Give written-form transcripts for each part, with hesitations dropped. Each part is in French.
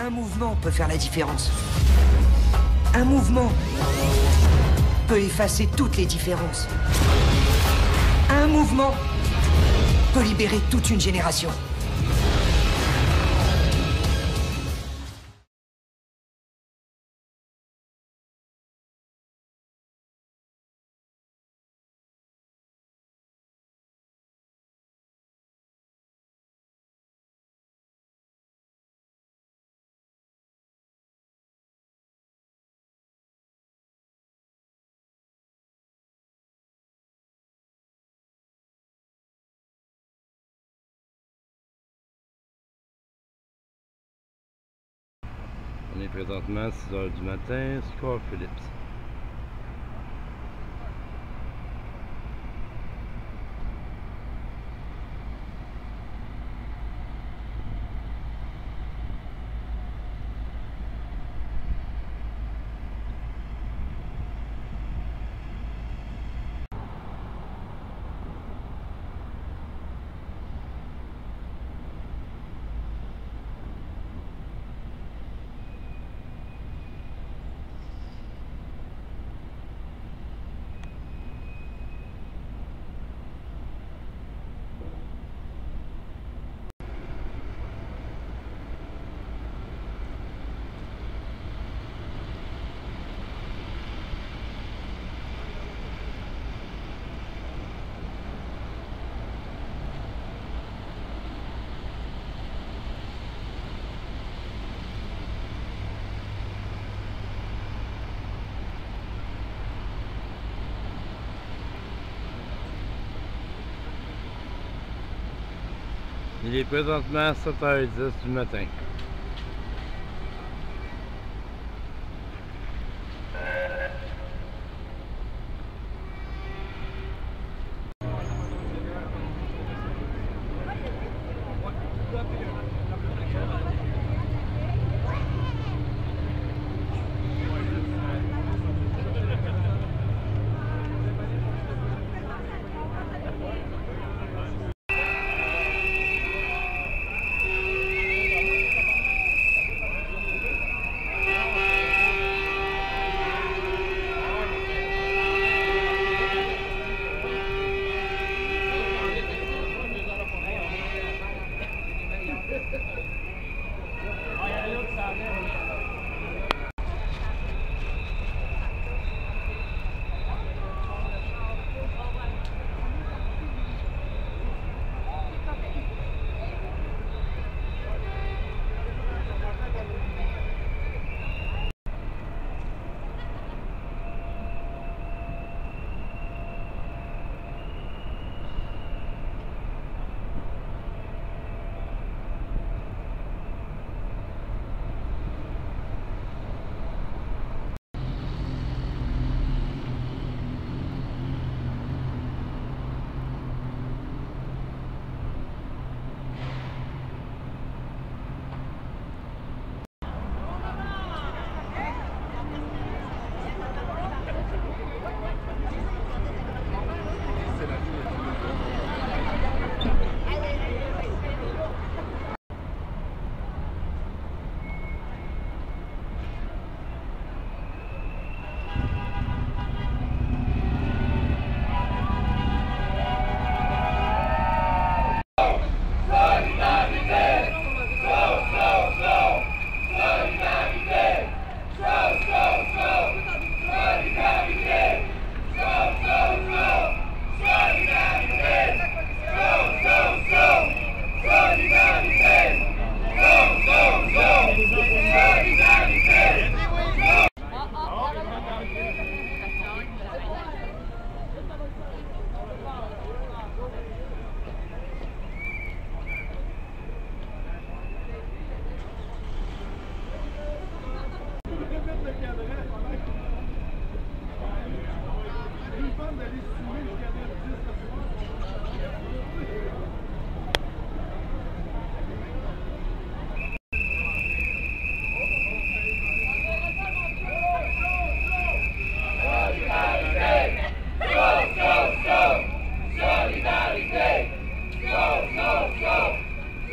Un mouvement peut faire la différence. Un mouvement peut effacer toutes les différences. Un mouvement peut libérer toute une génération. On est présentement à 6 h du matin, Square Phillips. Il est présentement 7h10 du matin.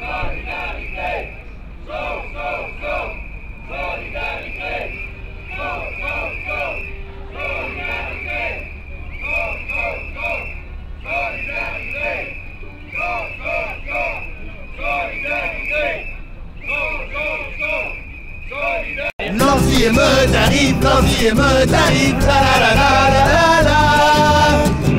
Solidarité! Go, go, go! L'anti-émeute arrive, l'anti-émeute arrive, la la la la la la.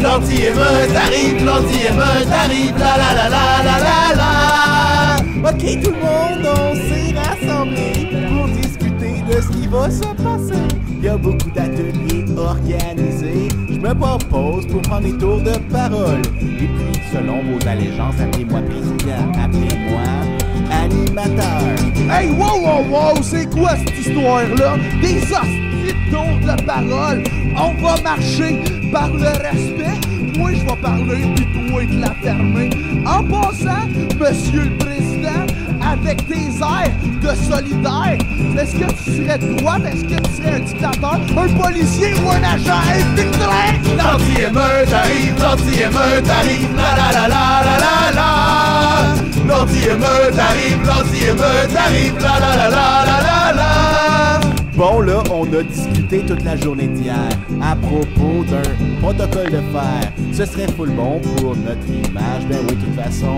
L'anti-émeute arrive, l'anti-émeute arrive, la la la la la la la. Ok tout le monde, on s'est rassemblés pour discuter de ce qui va se passer. Il y a beaucoup d'ateliers organisés. Je me propose pour prendre des tours de parole. Et puis, selon vos allégeances, appelez-moi président, appelez-moi animateur. Hey, wow, c'est quoi cette histoire-là? Des hosties de tours de parole. On va marcher par le respect. Moi, je vais parler, puis toi, te la fermer. En passant, monsieur le président, avec tes airs de solidaire, est-ce que tu serais de droite? Est-ce que tu serais un dictateur, un policier ou un agent infiltré? L'anti-émeute arrive, l'anti-émeute arrive, la la la la la la la. L'anti-émeute arrive, l'anti-émeute arrive, la la la la la la la. Bon là, on a discuté toute la journée d'hier à propos d'un protocole de fer. Ce serait full bon pour notre image. Ben oui, de toute façon,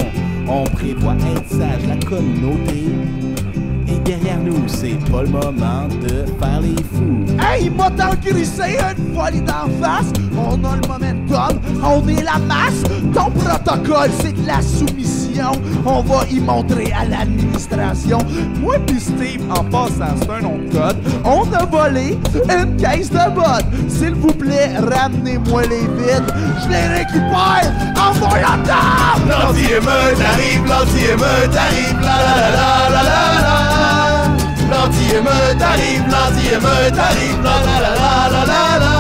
on prévoit être sage, la communauté. Et derrière nous, c'est pas le moment de faire les fous. Hey, il m'a tant crissé une folie d'en face. On a le momentum, on est la masse. Ton protocole, c'est de la soumission. On va y montrer à l'administration. Moi pis Steve, en passant, c'est un nom de code. On a volé une caisse de bottes. S'il vous plaît, ramenez-moi les vides. Je les récupère en volontaire. L'anti-émeute arrive, l'anti-émeute arrive, la la la la la la la. L'anti-émeute arrive, l'anti-émeute arrive, la la la la la la la.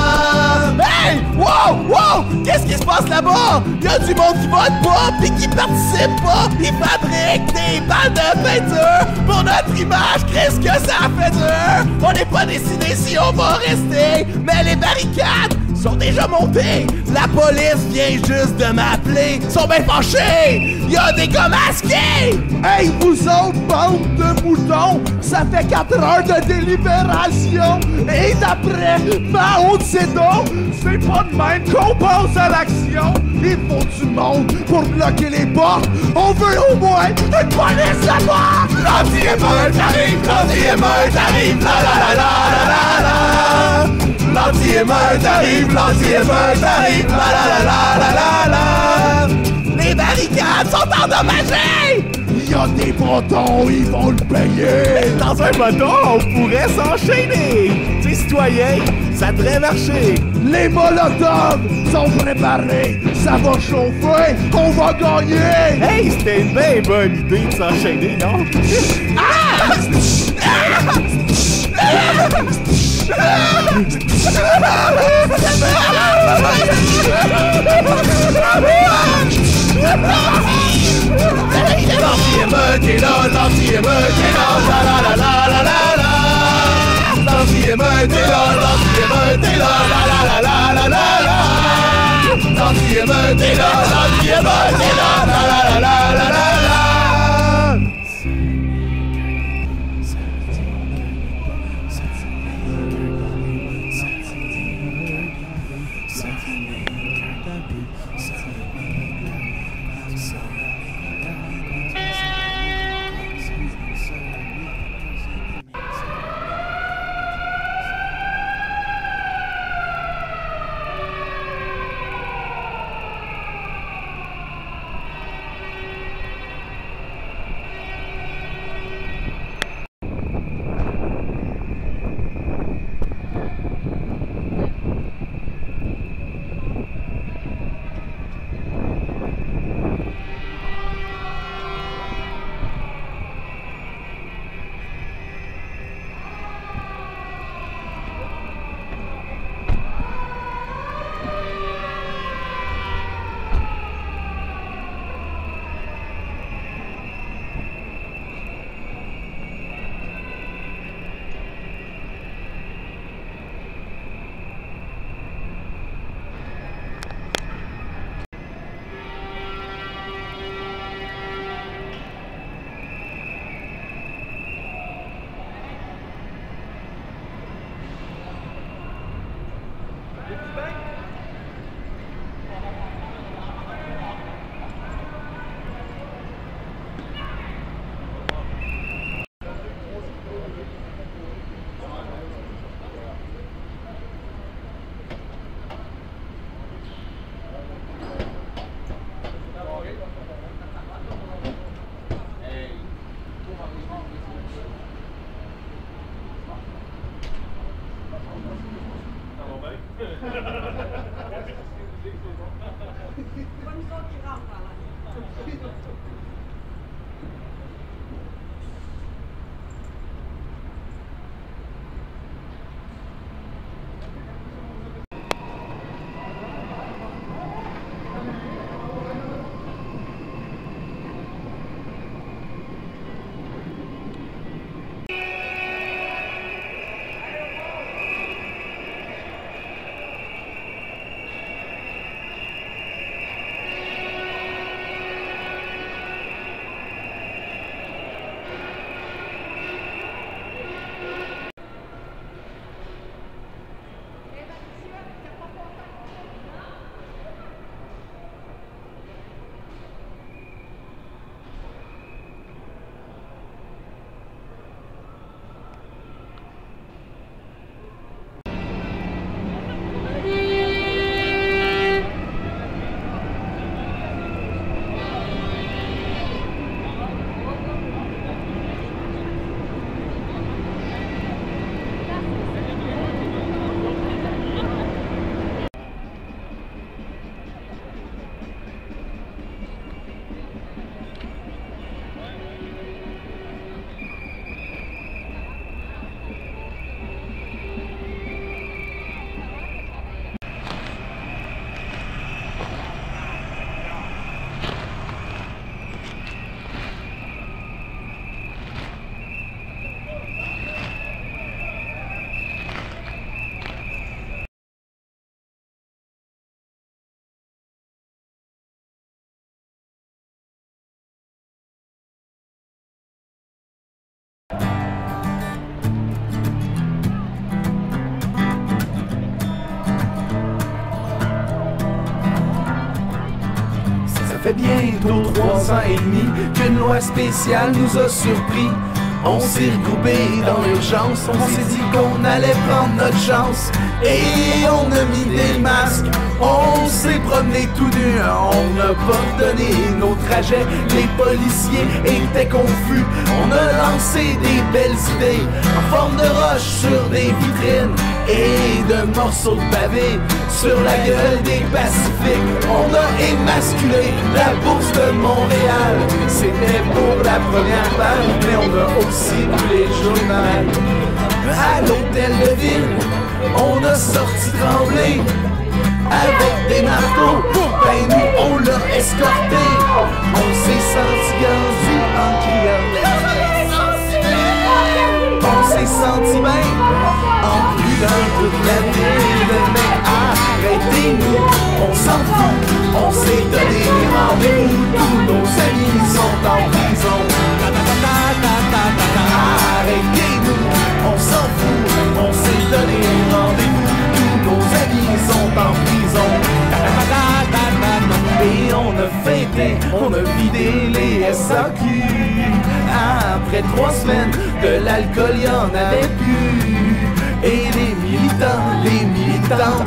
Hey! Wow! Qu'est-ce qui se passe là-bas? Y'a du monde qui vote pas pis qui participe pas. Ils fabriquent des balles de peinture pour notre image. Qu'est-ce que ça fait dur? On n'est pas décidé si on va rester. Mais les barricades sont déjà montées. La police vient juste de m'appeler. Ils sont bien fâchés. Y'a des gars masqués. Hey, vous autres, bande de moutons, ça fait 4 heures de délibération. Et d'après ma haute sédon, c'est pas de même qu'on passe à l'action. Il faut du monde pour bloquer les portes. On veut au moins une police là-bas. L'anti-émeute arrive, l'anti-émeute arrive, la la la la la la la. L'anti-émeute arrive, l'anti-émeute arrive, la la la la la la la. Les barricades sont endommagées. Il y a des bâtons, ils vont le payer. Dans un bâton, on pourrait s'enchaîner. Tu es citoyen, ça devrait marcher. Les molotovs sont préparés. Ça va chauffer, on va gagner. Hey, c'était une bien bonne idée de s'enchaîner, non? Ah! L'anti-émeute est là, l'anti-émeute est là, la la la la la la. L'anti-émeute est là, l'anti-émeute est là, la la la la la la. L'anti-émeute est là, l'anti-émeute est là, la la la la la la. fait bientôt 3 ans et demi qu'une loi spéciale nous a surpris. On s'est regroupé dans l'urgence, on s'est dit qu'on allait prendre notre chance. Et on a mis des masques, on s'est promené tout nu, on n'a pas donné nos trajets. Les policiers étaient confus, on a lancé des belles idées en forme de roche sur des vitrines et de morceaux de pavé sur la gueule des Pacifiques. On a émasculé la bourse de Montréal, c'était pour la première page, mais on a aussi brûlé le journal. À l'hôtel de ville, on a sorti Tremblay avec des marteaux, ben nous on l'a escorté. On s'est senti grandi en criant, on s'est senti bien en brûlant toute la ville. Mais arrêtez-nous, on s'en fout, on s'est donné rendez-vous. Tous nos amis sont en prison. Arrêtez-nous, on s'en fout, on s'est donné rendez-vous. Tous nos amis sont en prison. Et on a fêté, on a vidé les SAQ. Après 3 semaines, de l'alcool y'en avait plus. Et les militants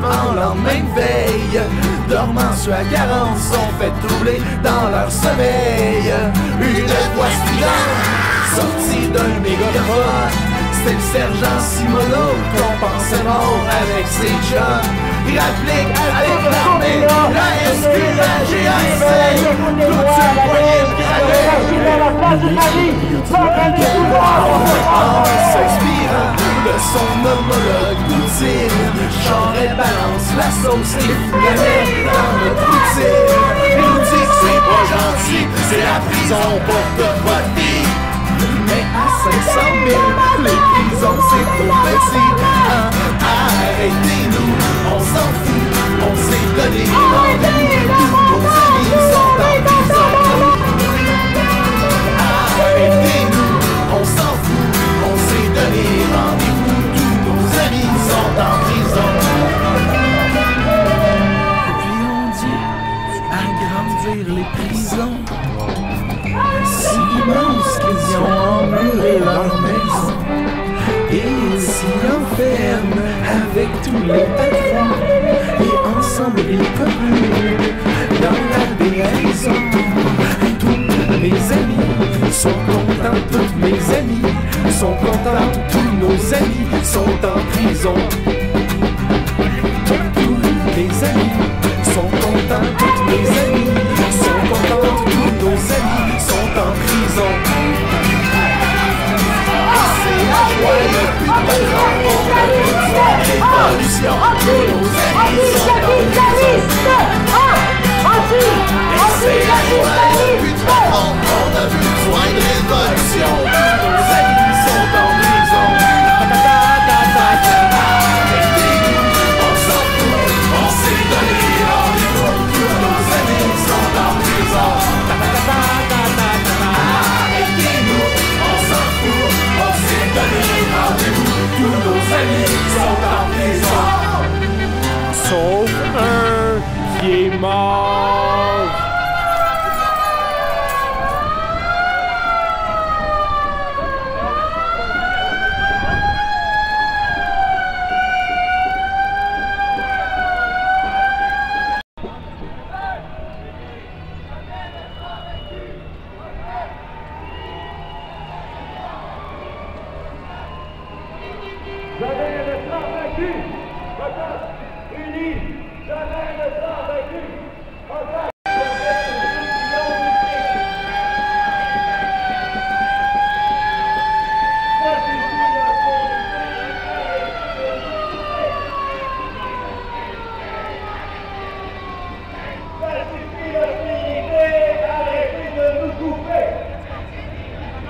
en lendemain de veille, dormant sur la carence, sont fait troubler dans leur sommeil. Une voix stridente sortie d'un mégaphone, c'était le sergent Simoneau qu'on pensait mort avec ses chums. Il applique avec l'armée, la SQ, la GAC, toute une poignée de en s'inspirant de son homologue Poutine, Charest balance la sauce et fouganet dans notre routine. Il nous dit que c'est pas gentil, c'est la prison pour toute votre vie. Mais à 500 000, les prisons c'est trop petit. Arrêtez-nous, on s'en fout, on s'est donné rendez-vous. Tous nos amis sont en prison. Arrêtez-nous, on s'en fout, on s'est donné rendez-vous. Tous nos amis sont en prison. Puis on dit agrandir les prisons. Si immense qu'ils ont emmuré leur maison. Et s'y enferment avec tous les patrons. Et ensemble ils communent dans la déraison. Tous mes amis sont contents, toutes mes amies sont contents. Tous nos amis sont en prison. Tous mes amis sont contents, toutes mes amies sont contents. Tous nos amis sont en prison. C'est la joie, le but de raison, on a besoin de révolution. Tous nos amis sont en prison. Et c'est la joie, le but de raison, on a besoin de révolution. Tous nos amis sont en prison. Arrêtez-nous, on s'en fout, on s'est donné rendez-vous. Tous nos amis sont en prison. Arrêtez-nous, on s'en fout, on s'est donné rendez-vous. Tous nos amis sont en prison. Sauf un qui est mort.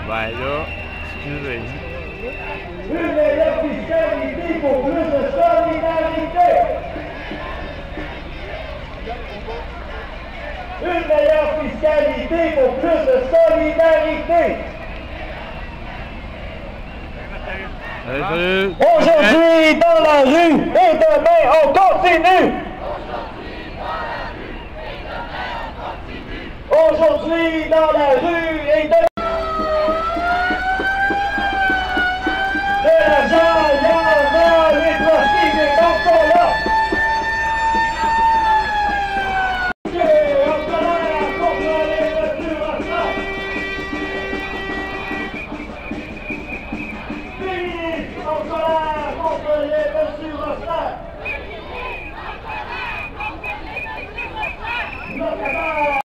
Ben là, excusez. Une meilleure fiscalité pour plus de solidarité. Une meilleure fiscalité pour plus de solidarité. Salut. Aujourd'hui dans la rue et demain on continue. Aujourd'hui, dans la rue et de l'argent, il y en a, les profits des banques sont là. En colère contre les mesures retraites. Féministes en colère contre les mesures retraites. Locataires.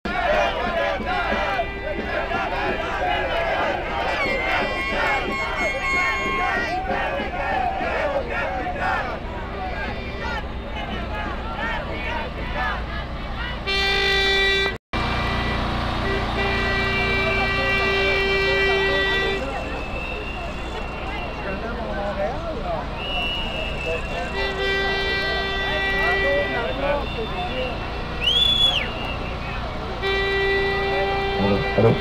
Allô?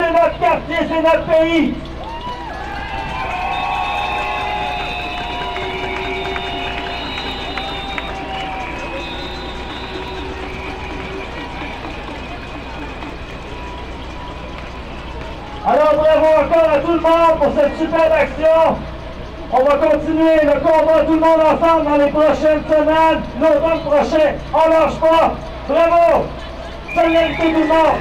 C'est notre quartier, c'est notre pays. Alors bravo encore à tout le monde pour cette superbe action. On va continuer le combat tout le monde ensemble dans les prochaines semaines, l'automne prochain. On lâche pas. Bravo. Solidarité tout le monde.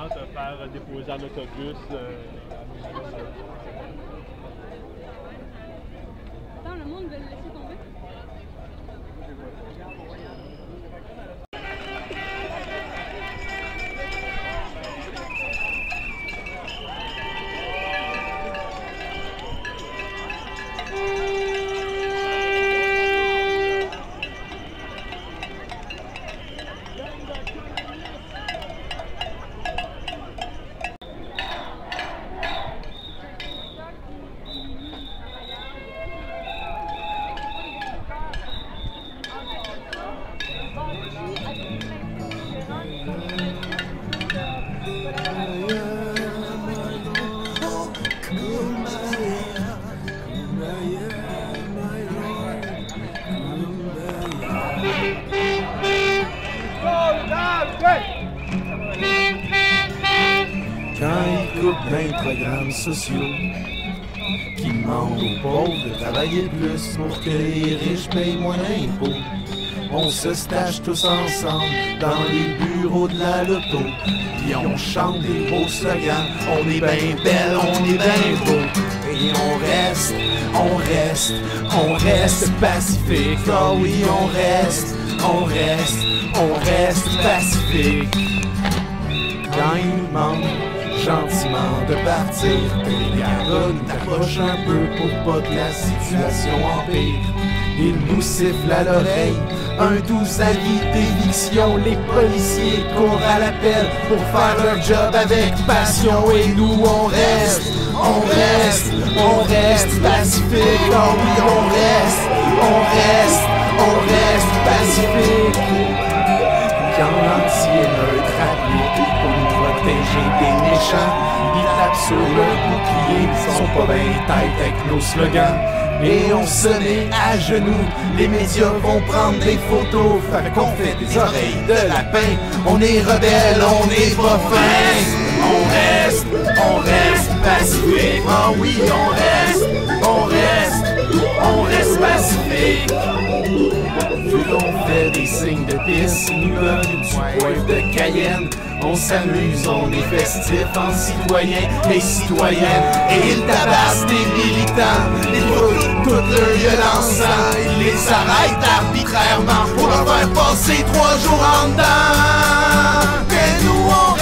Se faire déposer en autobus. Attends, le monde veut le laisser tomber. couple d'un programmes sociaux qui demandent aux pauvres de travailler plus pour que les riches payent moins d'impôts. On se stache tous ensemble dans les bureaux de la loto, puis on chante des beaux slogans. On est ben belle, on est ben beau, et on reste pacifique. Ah oui, on reste pacifique. Quand ils nous demandent gentiment de partir, les gars nous approchent un peu pour pas que la situation empire. Ils nous sifflent à l'oreille un doux avis d'éviction. Les policiers courent à l'appel pour faire leur job avec passion. Et nous on reste pacifique. Oh oui, on reste pacifique. Quand l'anti-émeute applique pour nous protéger des méchants, ils tapent sur le bouclier, ils sont pas bien tête avec nos slogans. Et on se met à genoux, les médias vont prendre des photos, fait qu'on fait des oreilles de lapin. On est rebelles, on est pas fin. On reste pacifique. Ah oui, on reste pacifique. Vu qu'on fait des signes de pisse, ils nous donnent une poivre de Cayenne. On s'amuse, on est festif en citoyens et citoyennes. Et ils tabassent des militants, ils foutent toute leur gueule en sang. Ils les arrêtent arbitrairement pour leur faire passer 3 jours en dedans. Mais nous on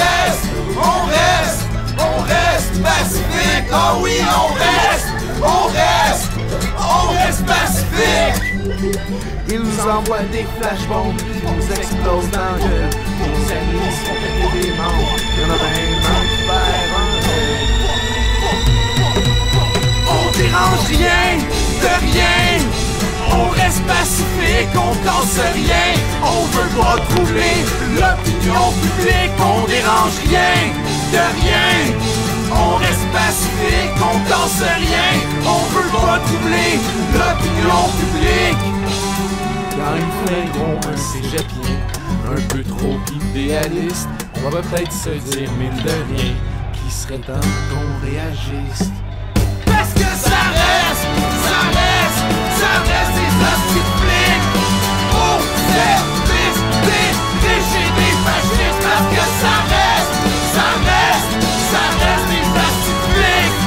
reste pacifique. Ah oui, on reste pacifique. Ils nous envoient des flashbombes, ils nous explosent dans la gueule. Nos amis se font péter des membres, y'en a vraiment qui perd un. On dérange rien, de rien. On reste pacifique, on casse rien. On veut pas troubler l'opinion publique. On dérange rien, de rien. On reste pacifique, on casse rien. On veut pas troubler l'opinion publique. Quand ils feront un cégepien un peu trop idéaliste, on va peut-être se dire, mine de rien, qu'il serait temps qu'on réagisse. Parce que ça reste des hosties de flics au service des riches et des fascistes. Parce que ça reste des hosties de flics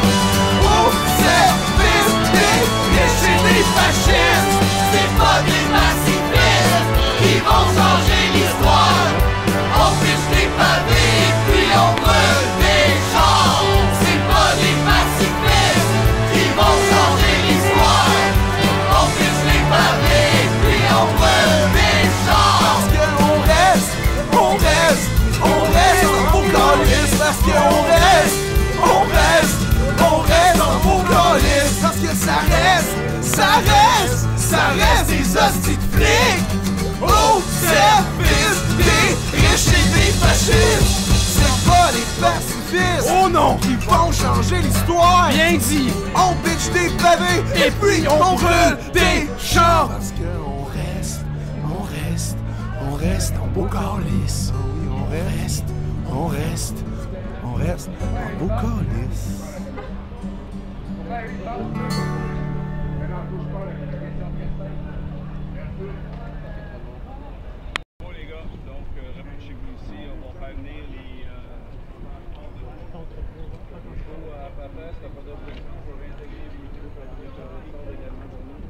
au service des riches et des fascistes. C'est pas des pacifistes qui vont changer l'histoire. On fiche des pavés puis on brûle des chars. C'est pas des pacifistes qui vont changer l'histoire. On fiche les pavés puis on brûle des chars. Parce qu'on reste en beau calice. Parce qu'on reste en beau calice. Parce que ça reste des hosties de flics au service des riches et des fascistes. C'est pas des pacifistes, oh non, qui vont changer l'histoire. Bien dit, on bitch des pavés et puis on brûle des chars. Parce qu'on reste en beau calice. Oui, on reste en beau calice. Bon les gars, donc rapprochez-vous ici, on va faire venir les à papa, ça pas d'objection pour réintégrer les micros pour la déclaration également pour nous.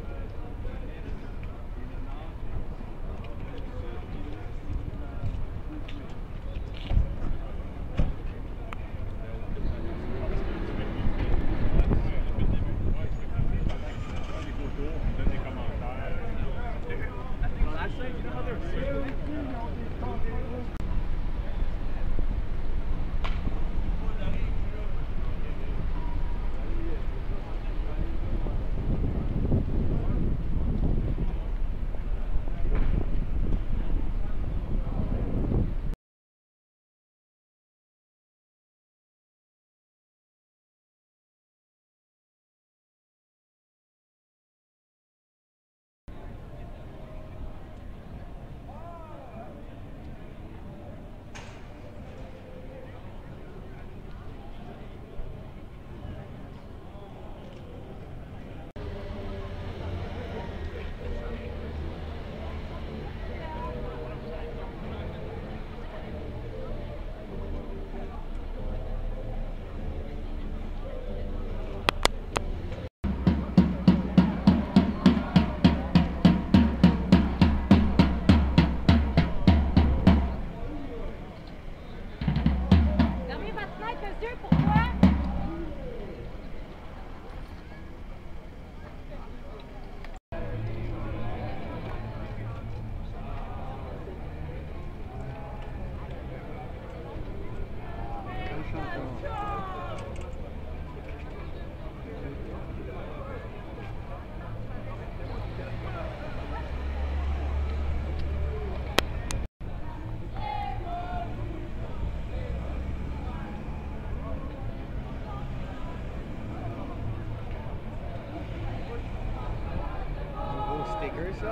Let's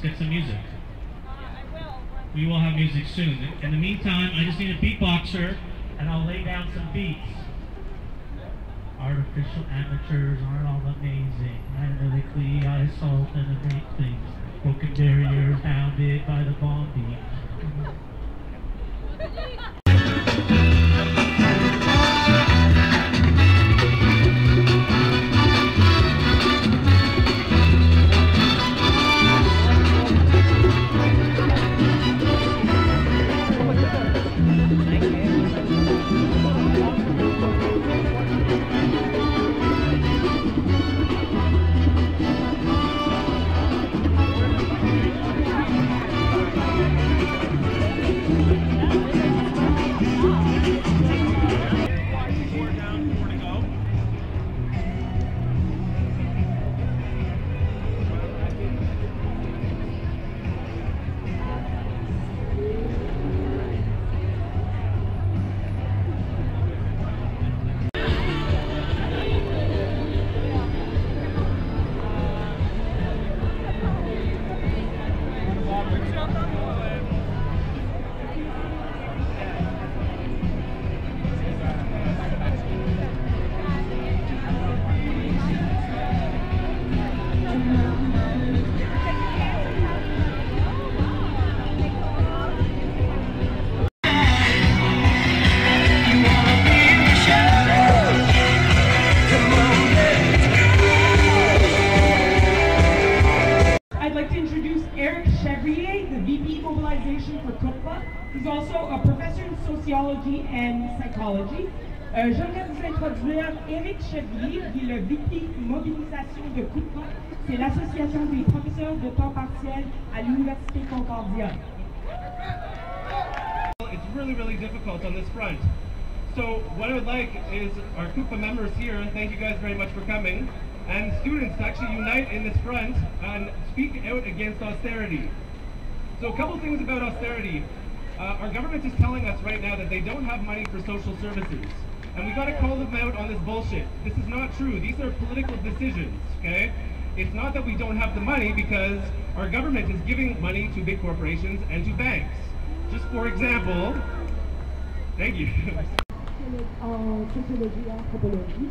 get some music. We will have music soon. In the meantime, I just need a beatboxer, and I'll lay down some beats. Artificial amateurs aren't all amazing. Analytically, I solve and great things. Broken barriers bounded by the bomb beat. He's also a professor in sociology and psychology. J'aimerais vous introduire Éric Chevrier, qui est le VP Mobilisation de CUPA. C'est l'association des professeurs de temps partiel à l'Université Concordia. It's really difficult on this front. So what I would like is our CUPA members here, and thank you guys very much for coming, and students to actually unite in this front and speak out against austerity. So a couple things about austerity. Our government is telling us right now that they don't have money for social services. And we got to call them out on this bullshit. This is not true. These are political decisions, okay? It's not that we don't have the money because our government is giving money to big corporations and to banks. Just for example, thank you. Sociology, anthropology.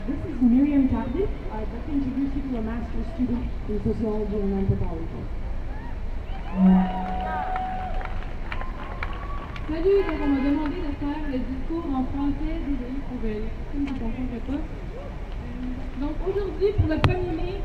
This is Miriam Cardiff. I'd like to introduce you to a master's student in sociology and anthropology. Salut, donc on m'a demandé de faire le discours en français, désolé pour les personnes qui ne comprennent pas. Donc aujourd'hui, pour le 1er mai,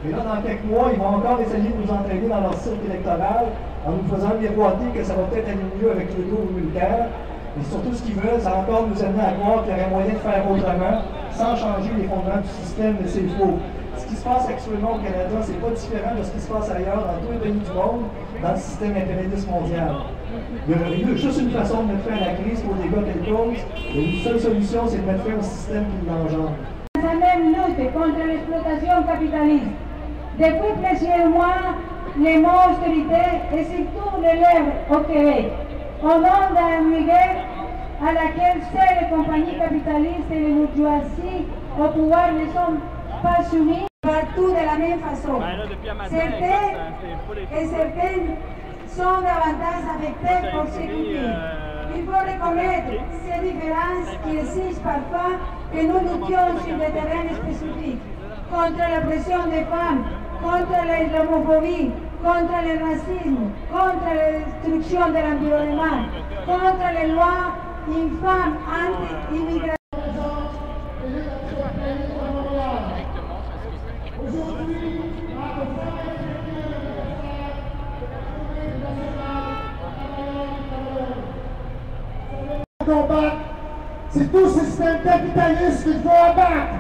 Et là, dans quelques mois, ils vont encore essayer de nous entraîner dans leur cirque électoral en nous faisant miroiter que ça va peut-être aller mieux avec le dos militaire. Et surtout, ce qu'ils veulent, c'est encore nous amener à croire qu'il y aurait moyen de faire autrement sans changer les fondements du système, mais c'est faux. Ce qui se passe actuellement au Canada, c'est pas différent de ce qui se passe ailleurs dans tous les pays du monde, dans le système impérialiste mondial. Il y a juste une façon de mettre fin à la crise pour les dégâts qu'elle cause, et une seule solution, c'est de mettre fin au système qui l'engendre. La même lutte contre l'exploitation capitaliste. Depuis plusieurs mois, les mots austérité et surtout les lèvres au Québec, au nom d'une guerre à laquelle seules les compagnies capitalistes et les bourgeoisies au pouvoir ne sont pas soumis partout de la même façon. Certaines et certaines sont davantage affectées pour sécurité. Il faut reconnaître ces différences qui existent parfois que nous luttions sur des terrains spécifiques, contre la pression des femmes, contre l'islamophobie, contre le racisme, contre la destruction de l'environnement, contre les lois infâmes anti-immigration. Combattre, c'est tout ce système capitaliste qu'il faut abattre.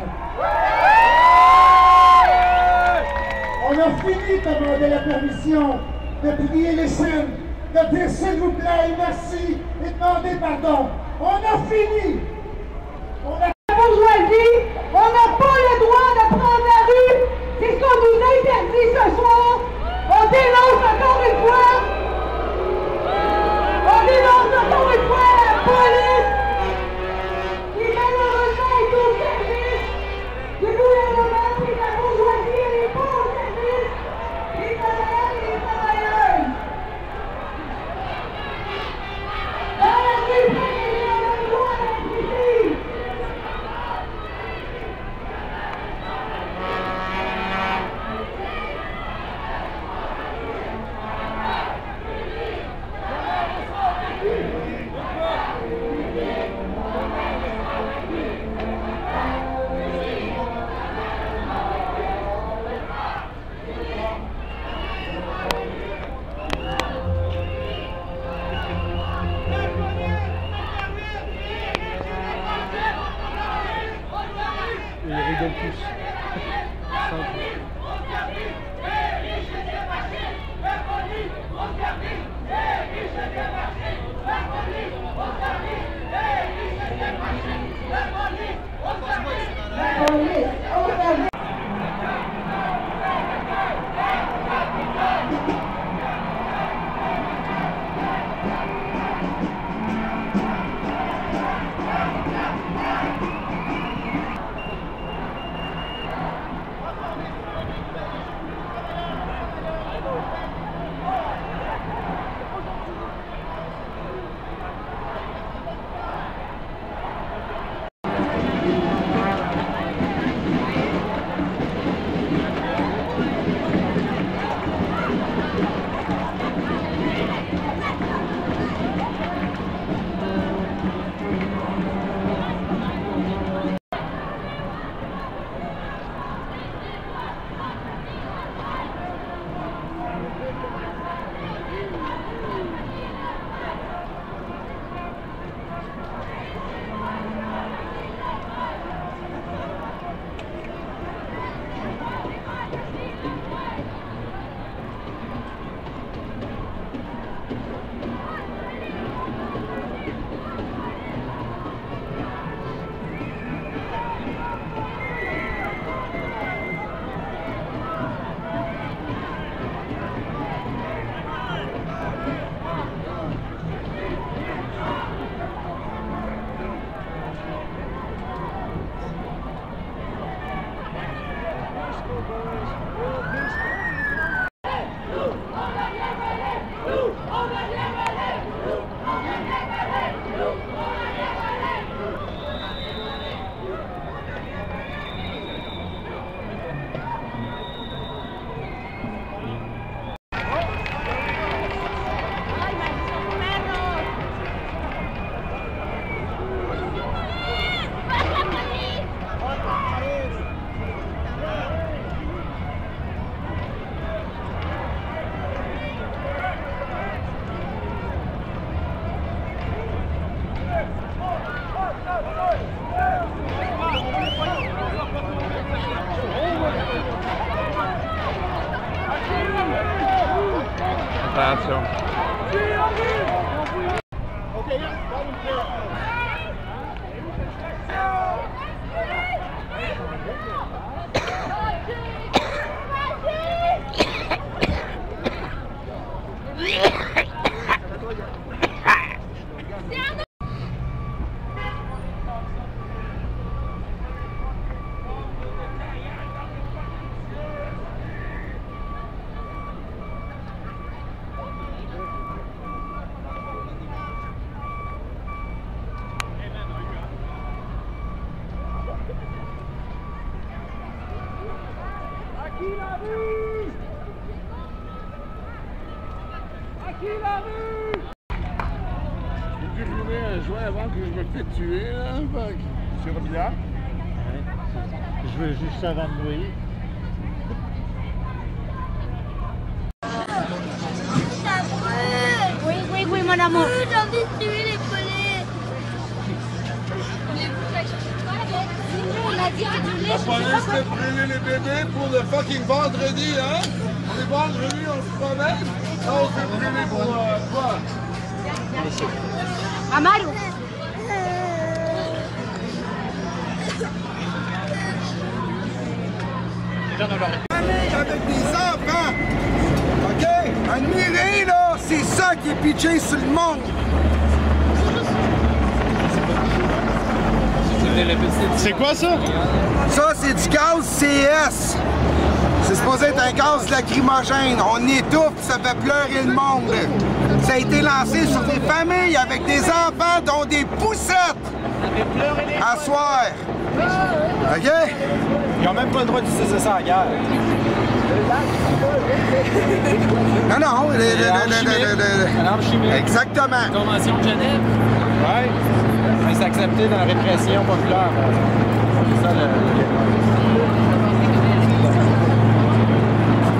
On a fini de demander la permission, de plier les chaînes, de dire s'il vous plaît, merci et demander pardon. On a fini. La bourgeoisie, on n'a pas le droit de prendre la rue. C'est ce qu'on nous interdit ce soir. On dénonce encore une fois. On dénonce encore une fois la police qui malheureusement est au service du gouvernement et de la bourgeoisie. Elle n'est pas au service des travailleurs et des travailleuses. Dans la rue, on a le droit d'être ici. Ils rigolent tous. Attention. J'ai trouvé un joint avant que je me fais tuer, là. C'est Robillard? Je veux juste avant de mourir. Oui, mon amour. J'ai envie de tuer les poulets. dit c'est du lait. La police fait brûler les bébés pour le fucking vendredi, hein? On est vendredi, on se promène. Là, on fait brûler pour quoi? Amaro. Famille avec des enfants. OK? Admirez, là, c'est ça qui est pitché sur le monde. C'est quoi ça? Ça, c'est du gaz CS. C'est supposé être un gaz lacrymogène. On étouffe, ça fait pleurer le monde. Ça a été lancé sur des familles avec des enfants dont des poussettes. À soir. OK? Ils n'ont même pas le droit d'utiliser ça en guerre. Non, non. Une arme chimique. Exactement. Convention de Genève. Oui. Mais c'est accepté dans la répression populaire. C'est ça le...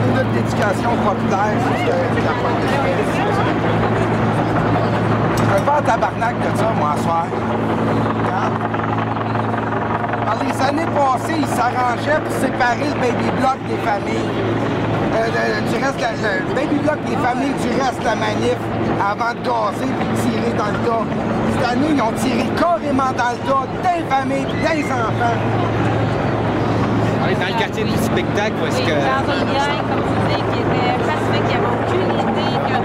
C'est notre éducation populaire, c'est la pointe de je vais faire tabarnak de ça, moi, à soir. Dans les années passées, ils s'arrangeaient pour séparer le baby block des familles. Le baby block des familles du reste de la manif avant de gazer et de tirer dans le tas. Cette année, ils ont tiré carrément dans le tas des familles et des enfants. On est dans le quartier du spectacle où est-ce que... Dans une gang, comme tu dis, qui était pacifique, qui n'avait aucune idée qu'à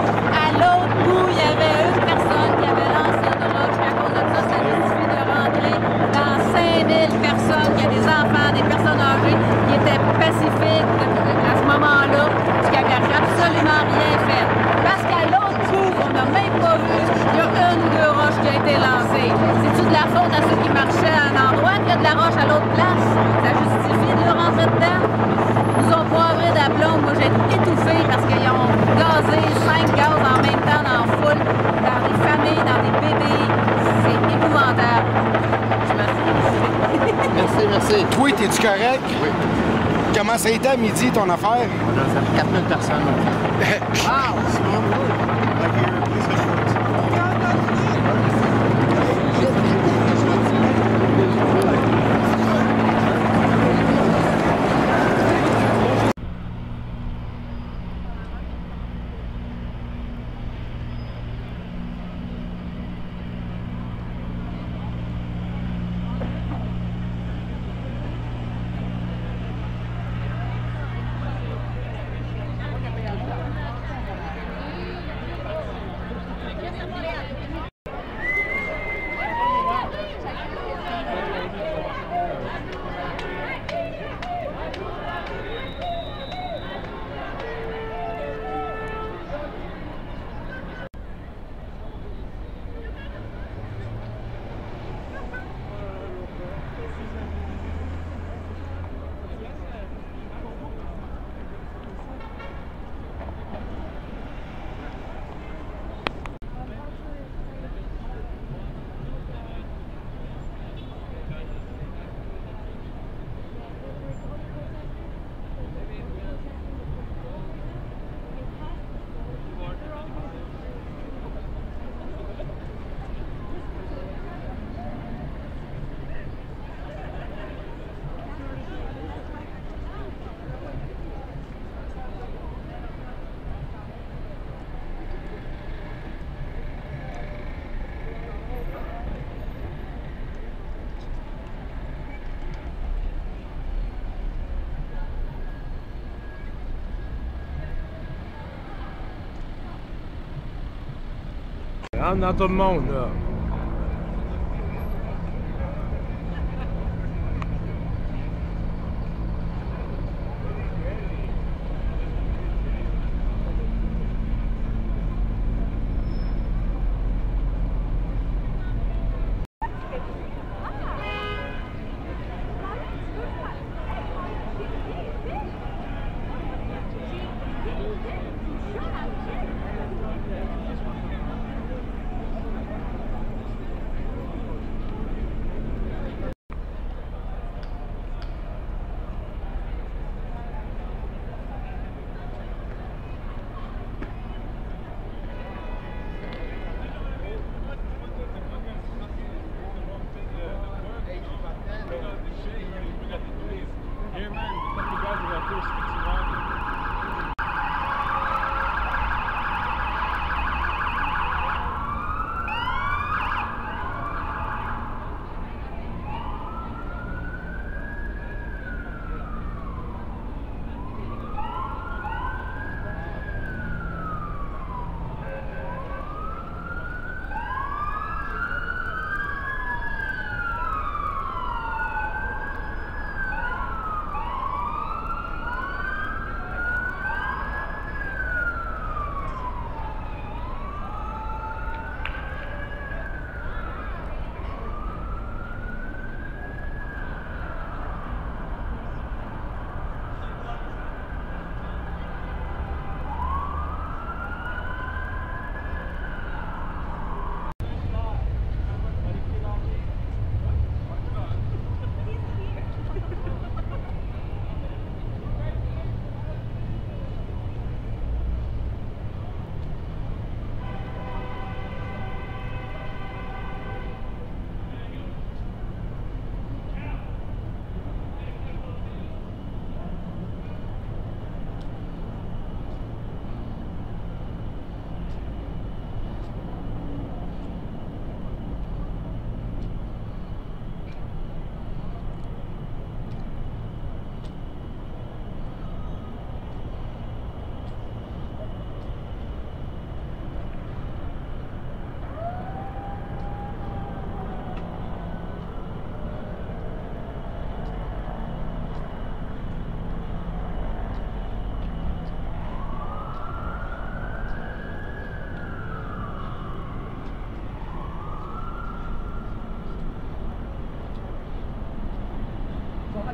l'autre bout, il y avait une personne qui avait lancé une drogue, puis à cause de ça, ça décidé de rentrer dans 5000 personnes, qui a des enfants, des personnes âgées, qui étaient pacifiques à ce moment-là, puis qui n'avaient absolument rien fait. Parce qu'à l'autre bout, on n'a même pas vu, il y a une ou deux roches qui a été lancée. C'est-tu de la faute à ceux qui marchaient à un endroit, qu'il y a de la roche à l'autre place? Ça justifie de rentrer dedans? Ils nous ont poivré d'aplomb. Moi, j'ai étouffé parce qu'ils ont gazé 5 gaz en même temps dans la foule, dans des familles, dans des bébés. C'est épouvantable. Merci, merci. Oui, t'es-tu correct? Oui. Comment ça a été à midi, ton affaire? Ça fait 4000 personnes. Rentre dans tout le monde, là.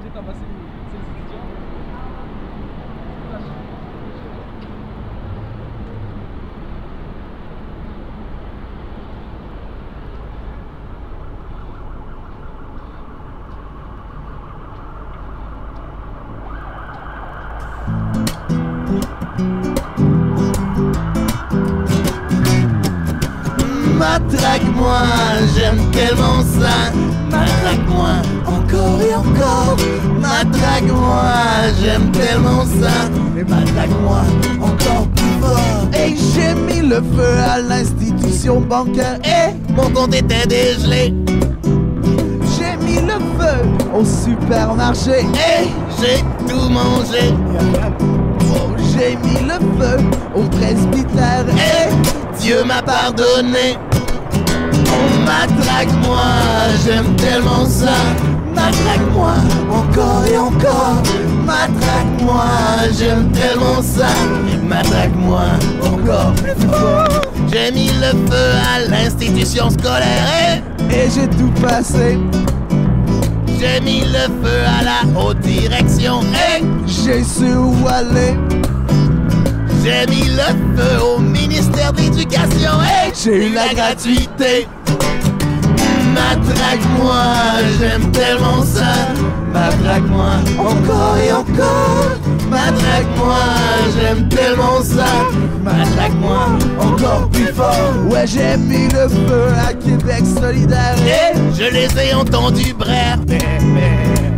de tabasser les étudiants. Matraque-moi, j'aime tellement ça. Matraque-moi, encore et encore. Matraque-moi, j'aime tellement ça. Mais matraque-moi, encore plus fort. Et j'ai mis le feu à l'institution bancaire. Et mon compte était dégelé. J'ai mis le feu au supermarché. Et j'ai tout mangé. Oh, j'ai mis le feu au presbytère. Et Dieu m'a pardonné. Oh, matraque-moi, j'aime tellement ça. Matraque-moi, encore et encore. Matraque-moi, j'aime tellement ça. Matraque-moi, encore plus fort. J'ai mis le feu à l'institution scolaire. Et j'ai tout passé. J'ai mis le feu à la haute direction. Et j'ai su où aller. J'ai mis le feu au ministère de l'Éducation. Et j'ai eu la gratuité. Matraque-moi, j'aime tellement ça. Matraque-moi, encore et encore. Matraque-moi, j'aime tellement ça. Matraque-moi, encore plus fort. Ouais, j'ai mis le feu à Québec solidaire. Et je les ai entendus braire.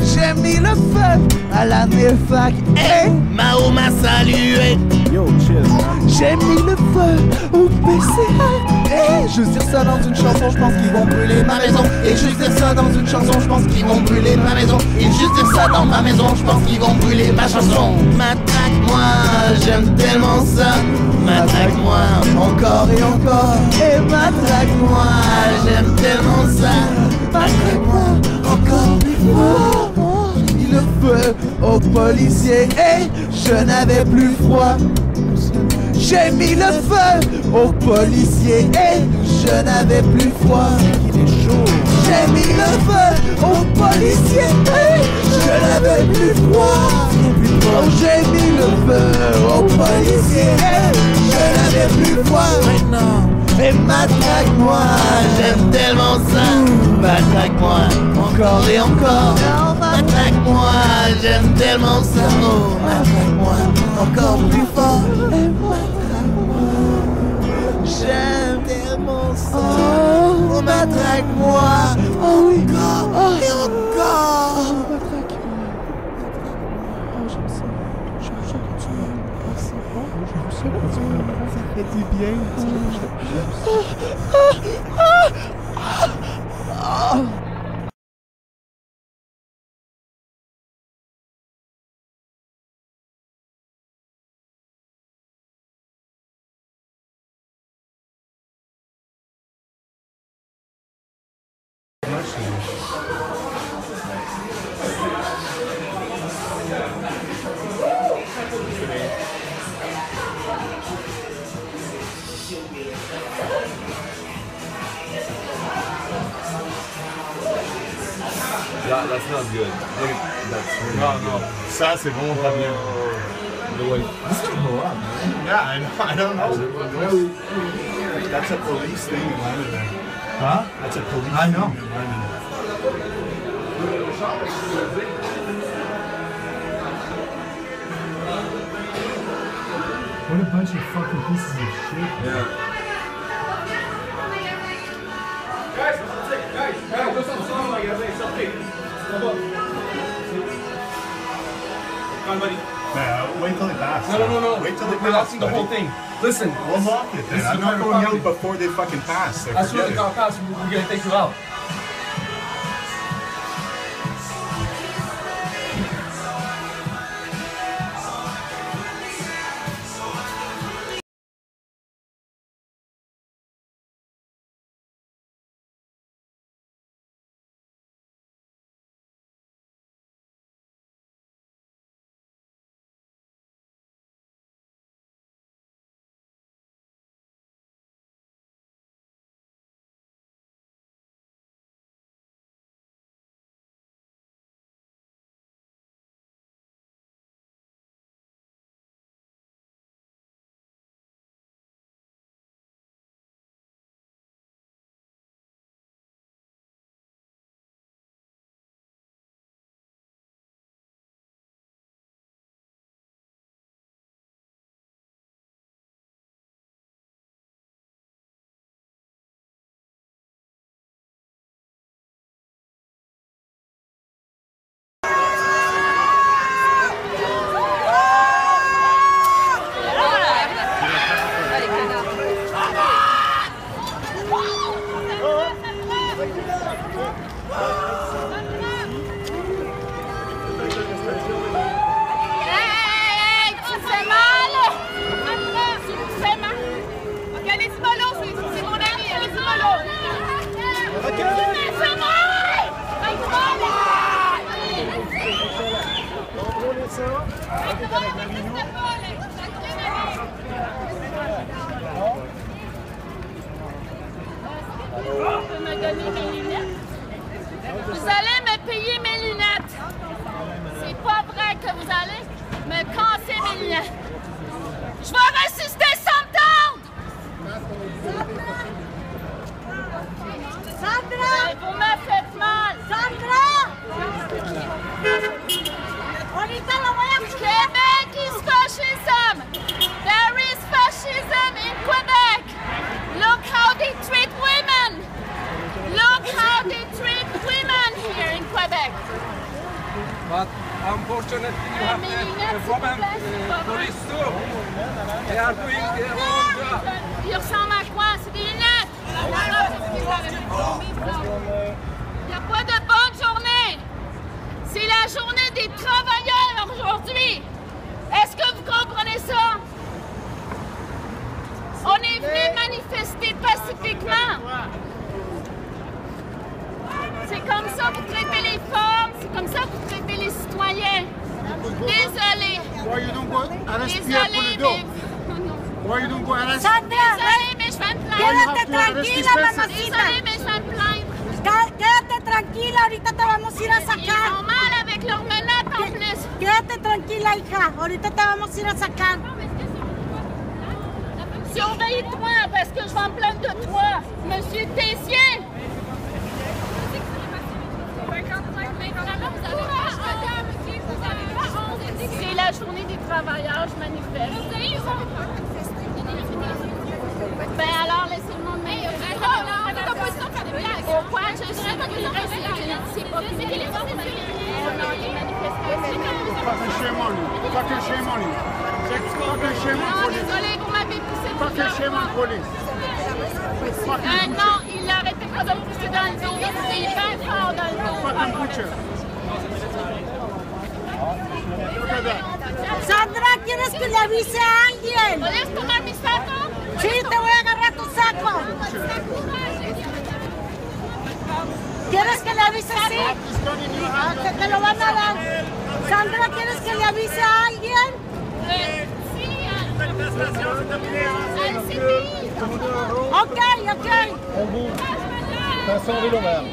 J'ai mis le feu à la NEFAC. Et Mao m'a salué. Yo, chill. J'ai mis le feu au PCR. Et juste dire ça dans une chanson, je pense qu'ils vont brûler ma maison. Et juste dire ça dans une chanson, je pense qu'ils vont brûler ma maison. Et juste dire ça dans ma maison, je pense qu'ils vont brûler ma chanson. Matraque-moi, j'aime tellement ça. Matraque-moi, encore et encore. Et matraque-moi, j'aime tellement ça. Matraque-moi, encore plus fort. J'ai mis le feu aux policiers et je n'avais plus froid. J'ai mis le feu aux policiers et je n'avais plus froid. J'ai mis le feu aux policiers et je n'avais plus froid. Oh, j'ai mis le feu aux policiers et je n'avais plus froid. Et matraque-moi, j'aime tellement ça. Matraque-moi, encore et encore. Matraque-moi, j'aime tellement ça. Oh, matraque-moi, encore plus fort. Et matraque-moi, j'aime tellement ça. Oh, matraque-moi, encore et encore. Ça fait du bien. Yeah, that's not good. That's really No, not no. good. Ça, c'est vraiment pas bien. The way. This is gonna blow up, man. Yeah, I don't know. That's a police thing in London. Huh? That's a police thing in London. What a bunch of fucking pieces of shit. Yeah. Come on, buddy. Wait till they pass. No. Wait till they We're pass. locking the whole thing. Listen. We'll lock it then. I'm not going out before they fucking pass. As soon as the car passes, we're gonna take you out. ça. On est avec Marinou. Vous pouvez me donner mes lunettes? Vous allez me payer mes lunettes. C'est pas vrai que vous allez me casser mes lunettes. Je vais résister sans me tendre! Sandra! Vous me faites mal! Sandra! Quebec is fascism! There is fascism in Quebec! Look how they treat women! Look how they treat women here in Quebec! But unfortunately, you have the problem police too. They are doing their own job. Ils ressemblent à quoi? C'est des lunettes! Il n'y a pas de bonne journée! C'est la journée des travailleurs aujourd'hui! Est-ce que vous comprenez ça? On est venu manifester pacifiquement! C'est comme ça que vous traitez les femmes, c'est comme ça que vous traitez les citoyens. Désolé. Désolé, mais... Désolé, mais je vais me plaindre. Quédate tranquila, mamacita. Désolé, mais je vais me plaindre. Quédate tranquila, ahorita te vamos a ir a sacar. Ils sont mal avec leurs menottes en plus. Quédate tranquila, hija. Ahorita te vamos a ir a sacar. Surveille-toi parce que je vais me plaindre de toi, Monsieur Tessier. C'est la journée des travailleurs, je manifeste. Ben alors, laissez-moi me au point, je suis c'est pas plus les gens qui non, désolé, vous m'avez poussé non, il arrêtait pas de me pousser dans le dos, il est bien fort dans le dos. Sandra, ¿quieres que le avise a alguien? ¿Puedes tomar mi saco? Sí, te voy a agarrar tu saco. ¿Quieres que le avise así? Te lo van a dar. Sandra, ¿quieres que le avise a alguien? Sí, Ok, ok. On bouge. Attention, vélo vert.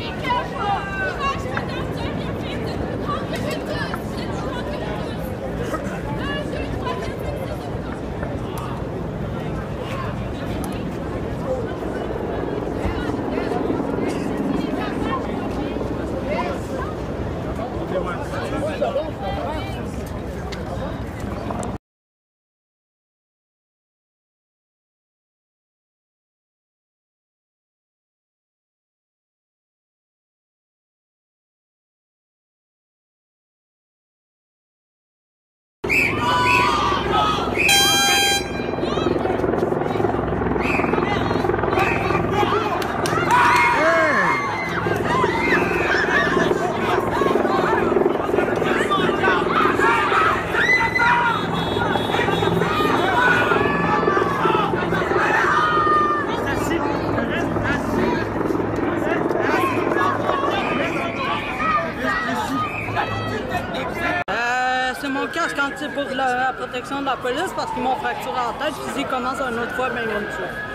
C'est mon casque anti pour la protection de la police parce qu'ils m'ont fracturé la tête, puis s'ils commencent une autre fois, ben ils vont me tuer.